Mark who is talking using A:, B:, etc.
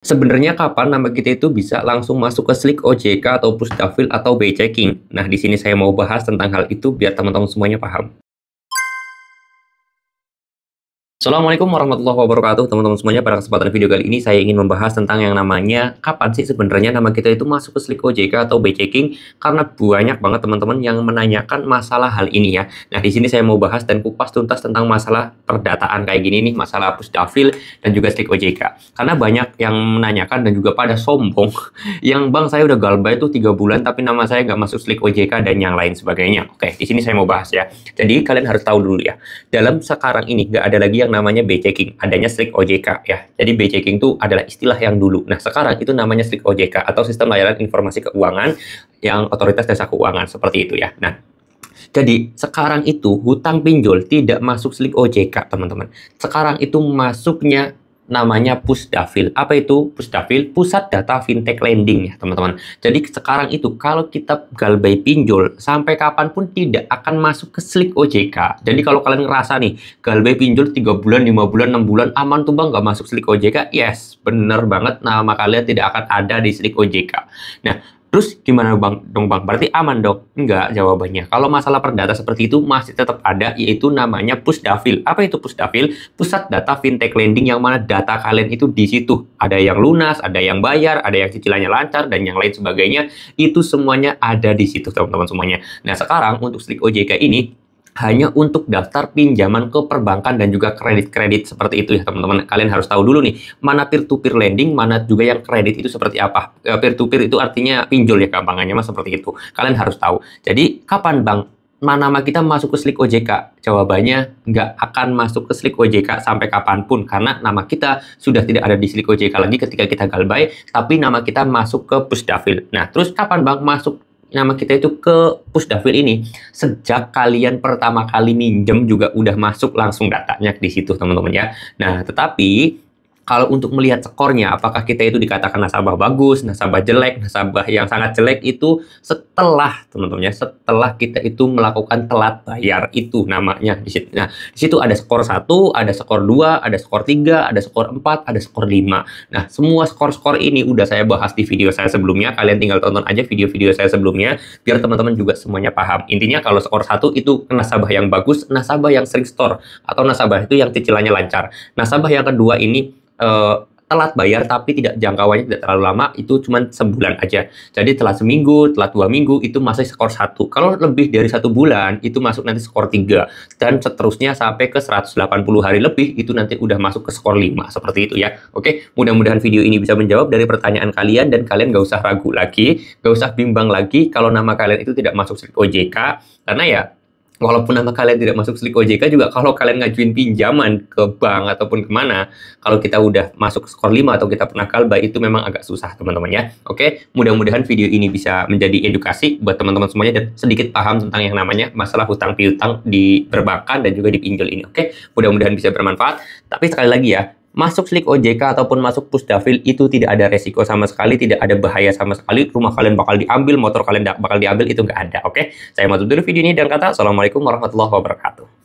A: Sebenarnya kapan nama kita itu bisa langsung masuk ke Slick OJK atau Pusdafil atau BI Checking? Nah, di sini saya mau bahas tentang hal itu biar teman-teman semuanya paham. Assalamualaikum warahmatullahi wabarakatuh teman-teman semuanya. Pada kesempatan video kali ini saya ingin membahas tentang yang namanya kapan sih sebenarnya nama kita itu masuk ke Slick OJK atau BI Checking, karena banyak banget teman-teman yang menanyakan masalah hal ini ya. Nah, di sini saya mau bahas dan kupas tuntas tentang masalah perdataan kayak gini nih, masalah Pusdafil dan juga Slick OJK. Karena banyak yang menanyakan dan juga pada sombong yang bang, saya udah galbay itu 3 bulan tapi nama saya nggak masuk Slick OJK dan yang lain sebagainya. Oke, di sini saya mau bahas ya. Jadi kalian harus tahu dulu ya, dalam sekarang ini nggak ada lagi yang namanya BI Checking, adanya Slick OJK ya. Jadi BI Checking itu adalah istilah yang dulu. Nah, sekarang itu namanya Slick OJK atau Sistem Layanan Informasi Keuangan yang Otoritas Jasa Keuangan, seperti itu ya. Nah, jadi sekarang itu hutang pinjol tidak masuk Slick OJK, teman-teman. Sekarang itu masuknya namanya Pusdafil. Apa itu Pusdafil? Pusat Data Fintech Lending ya, teman-teman. Jadi sekarang itu kalau kita galbay pinjol sampai kapanpun tidak akan masuk ke Slick OJK. Jadi kalau kalian ngerasa nih galbay pinjol 3 bulan, 5 bulan, 6 bulan aman tuh bang, nggak masuk Slick OJK. Yes, bener banget, nama kalian tidak akan ada di Slick OJK. Nah, terus gimana bang? Bang, berarti aman dong? Enggak, jawabannya. Kalau masalah perdata seperti itu masih tetap ada, yaitu namanya Pusdafil. Apa itu Pusdafil? Pusat Data Fintech Lending, yang mana data kalian itu di situ. Ada yang lunas, ada yang bayar, ada yang cicilannya lancar, dan yang lain sebagainya. Itu semuanya ada di situ, teman-teman semuanya. Nah, sekarang untuk Slick OJK ini hanya untuk daftar pinjaman ke perbankan dan juga kredit-kredit seperti itu ya, teman-teman. Kalian harus tahu dulu nih, mana peer-to-peer lending, mana juga yang kredit itu seperti apa. Peer-to-peer itu artinya pinjol ya, gampangannya mas, seperti itu. Kalian harus tahu. Jadi, kapan bang nama kita masuk ke Slick OJK? Jawabannya nggak akan masuk ke Slick OJK sampai kapanpun, karena nama kita sudah tidak ada di Slick OJK lagi ketika kita galbay, tapi nama kita masuk ke Pusdafil. Nah, terus kapan bang masuk nama kita itu ke Pusdafil ini? Sejak kalian pertama kali minjem juga udah masuk langsung datanya di situ, teman-teman ya. Nah, tetapi kalau untuk melihat skornya, apakah kita itu dikatakan nasabah bagus, nasabah jelek, nasabah yang sangat jelek, itu setelah, teman-teman ya, setelah kita itu melakukan telat bayar, itu namanya di situ. Nah, di situ ada skor 1, ada skor 2, ada skor 3, ada skor 4, ada skor 5. Nah, semua skor-skor ini udah saya bahas di video saya sebelumnya. Kalian tinggal tonton aja video-video saya sebelumnya biar teman-teman juga semuanya paham. Intinya kalau skor 1 itu nasabah yang bagus, nasabah yang sering store, atau nasabah itu yang cicilannya lancar. Nasabah yang kedua ini telat bayar tapi tidak, jangkauannya tidak terlalu lama, itu cuma sebulan aja. Jadi telat seminggu, telat 2 minggu itu masih skor 1. Kalau lebih dari 1 bulan itu masuk nanti skor 3, dan seterusnya sampai ke 180 hari lebih itu nanti udah masuk ke skor 5, seperti itu ya. Oke, mudah-mudahan video ini bisa menjawab dari pertanyaan kalian, dan kalian nggak usah ragu lagi, nggak usah bimbang lagi kalau nama kalian itu tidak masuk Slick OJK. Karena ya, walaupun nama kalian tidak masuk Slick OJK juga, kalau kalian ngajuin pinjaman ke bank ataupun kemana, kalau kita udah masuk skor 5 atau kita pernah galbay, itu memang agak susah, teman-teman ya. Oke, mudah-mudahan video ini bisa menjadi edukasi buat teman-teman semuanya dan sedikit paham tentang yang namanya masalah hutang piutang di perbankan dan juga di pinjol ini. Oke, mudah-mudahan bisa bermanfaat. Tapi sekali lagi ya, masuk Slick OJK ataupun masuk Pusdafil itu tidak ada resiko sama sekali, tidak ada bahaya sama sekali. Rumah kalian bakal diambil, motor kalian bakal diambil, itu nggak ada. Oke, saya tutup dulu video ini dan kata assalamualaikum warahmatullahi wabarakatuh.